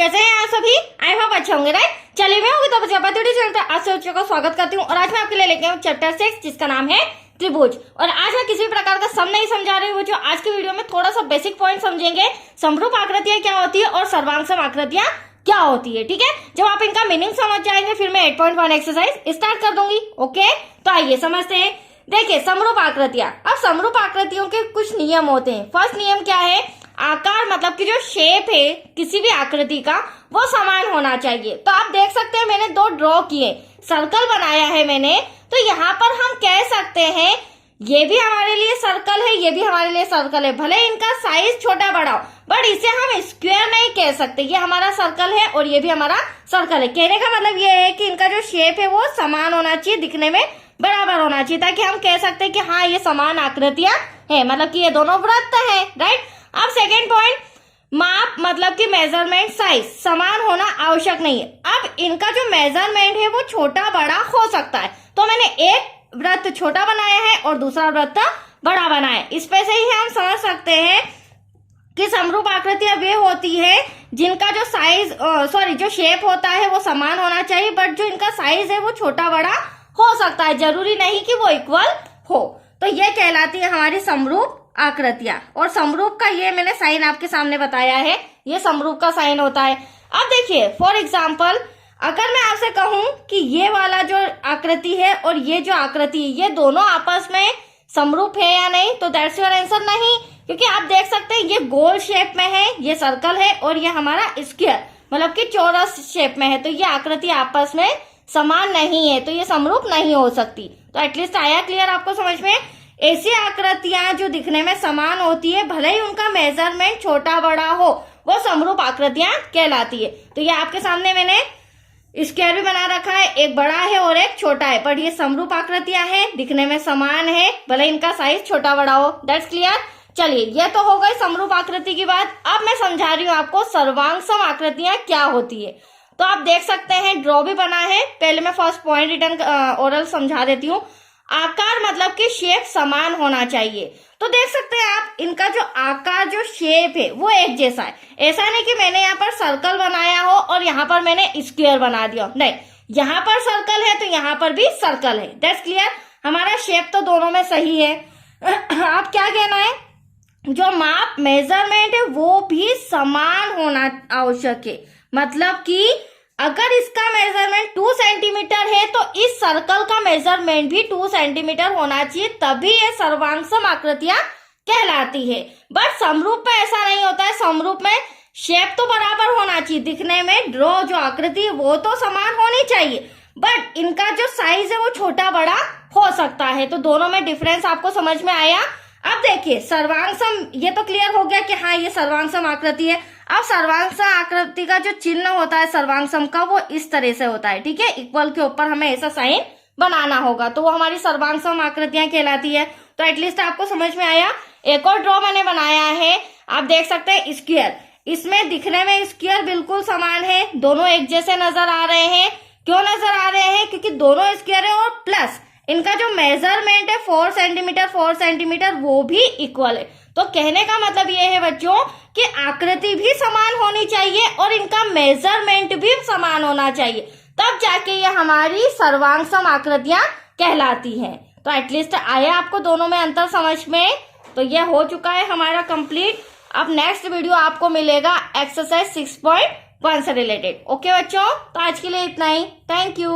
कैसे हैं आप सभी? आई होप अच्छे होंगे, राइट? चलिए मैं होगी तो चैनल आज से बच्चों का स्वागत करती हूँ और आज मैं आपके लिए लेके आऊँ चैप्टर 6 जिसका नाम है त्रिभुज। और आज मैं किसी प्रकार का सम नहीं समझा रही हूँ, जो आज की वीडियो में थोड़ा सा बेसिक पॉइंट समझेंगे। समरूप आकृतियां क्या होती है और सर्वांग आकृतियां क्या होती है, ठीक है? जब आप इनका मीनिंग समझ जाएंगे फिर मैं 8.1 एक्सरसाइज स्टार्ट कर दूंगी। ओके, तो आइए समझते हैं। देखिए समरूप आकृतियां, अब समरूप आकृतियों के कुछ नियम होते हैं। फर्स्ट नियम क्या है? आकार मतलब कि जो शेप है किसी भी आकृति का वो समान होना चाहिए। तो आप देख सकते हैं मैंने दो ड्रॉ किए, सर्कल बनाया है मैंने, तो यहाँ पर हम कह सकते हैं ये भी हमारे लिए सर्कल है, ये भी हमारे लिए सर्कल है। भले इनका साइज छोटा बड़ा हो, बट इसे हम स्क्वायर नहीं कह सकते। ये हमारा सर्कल है और ये भी हमारा सर्कल है। कहने का मतलब ये है कि इनका जो शेप है वो समान होना चाहिए, दिखने में बराबर होना चाहिए, ताकि हम कह सकते हैं कि हाँ ये समान आकृतियां है, मतलब कि ये दोनों वृत्त है, राइट? अब सेकेंड पॉइंट, माप मतलब कि मेजरमेंट साइज समान होना आवश्यक नहीं है। अब इनका जो मेजरमेंट है वो छोटा बड़ा हो सकता है, तो मैंने एक वृत्त छोटा बनाया है और दूसरा वृत्त बड़ा बनाया है। इस पे से ही हम समझ सकते हैं कि समरूप आकृतियां वे होती है जिनका जो साइज जो शेप होता है वो समान होना चाहिए, बट जो इनका साइज है वो छोटा बड़ा हो सकता है, जरूरी नहीं कि वो इक्वल हो। तो ये कहलाती है हमारी समरूप आकृतियां। और समरूप का ये मैंने साइन आपके सामने बताया है, ये समरूप का साइन होता है। अब देखिए फॉर एग्जाम्पल, अगर मैं आपसे कहूं कि ये वाला जो आकृति है और ये जो आकृति है ये दोनों आपस में समरूप है या नहीं, तो दैट्स योर आंसर नहीं, क्योंकि आप देख सकते हैं ये गोल शेप में है, ये सर्कल है, और ये हमारा स्क्वायर मतलब कि चौरस शेप में है, तो ये आकृति आपस में समान नहीं है, तो ये समरूप नहीं हो सकती। तो एटलीस्ट आया क्लियर आपको समझ में? ऐसी आकृतियां जो दिखने में समान होती है, भले ही उनका मेजरमेंट छोटा बड़ा हो, वो समरूप आकृतियां कहलाती है। तो ये आपके सामने मैंने स्क्वायर भी बना रखा है, एक बड़ा है और एक छोटा है, पर ये समरूप आकृतियां हैं, दिखने में समान है, भले इनका साइज छोटा बड़ा हो। That's clear? चलिए ये तो हो गई समरूप आकृति की बात। अब मैं समझा रही हूँ आपको सर्वांग आकृतियां क्या होती है। तो आप देख सकते हैं ड्रॉ भी बना है, पहले मैं फर्स्ट पॉइंट रिटर्न ओरल समझा देती हूँ। आकार मतलब कि शेप समान होना चाहिए। तो देख सकते हैं आप इनका जो आकार जो शेप है वो एक जैसा है। ऐसा नहीं कि मैंने यहाँ पर सर्कल बनाया हो और यहाँ पर मैंने स्क्वायर बना दिया, नहीं, यहाँ पर सर्कल है तो यहाँ पर भी सर्कल है। That's clear? हमारा शेप तो दोनों में सही है। आप क्या कहना है, जो माप मेजरमेंट है वो भी समान होना आवश्यक है। मतलब कि अगर इसका मेजरमेंट 2 सेंटीमीटर है तो इस सर्कल का मेजरमेंट भी 2 सेंटीमीटर होना चाहिए, तभी ये सर्वांग आकृतियां कहलाती है। बट समरूप में ऐसा नहीं होता है। समरूप में शेप तो बराबर होना चाहिए, दिखने में ड्रॉ जो आकृति है वो तो समान होनी चाहिए, बट इनका जो साइज है वो छोटा बड़ा हो सकता है। तो दोनों में डिफरेंस आपको समझ में आया? अब देखिए सर्वांग ये तो क्लियर हो गया कि हाँ ये सर्वांग आकृति है। अब सर्वांग आकृति का जो चिन्ह होता है सर्वांग का वो इस तरह से होता है, ठीक है? इक्वल के ऊपर हमें ऐसा साइन बनाना होगा, तो वो हमारी सर्वांग आकृतियां कहलाती है। तो एटलीस्ट आपको समझ में आया। एक और ड्रॉ मैंने बनाया है, आप देख सकते हैं स्क्वायर। इसमें दिखने में स्क्वायर बिल्कुल समान है, दोनों एक जैसे नजर आ रहे हैं। क्यों नजर आ रहे हैं? क्योंकि दोनों स्क्वायर है और प्लस इनका जो मेजरमेंट है 4 सेंटीमीटर वो भी इक्वल है। तो कहने का मतलब ये है बच्चों कि आकृति भी समान होनी चाहिए और इनका मेजरमेंट भी समान होना चाहिए, तब जाके ये हमारी सर्वांग आकृतियां कहलाती हैं। तो एटलीस्ट आया आपको दोनों में अंतर समझ में? तो ये हो चुका है हमारा कंप्लीट। अब नेक्स्ट वीडियो आपको मिलेगा एक्सरसाइज 6.1 से रिलेटेड। ओके बच्चों, तो आज के लिए इतना ही। Thank you.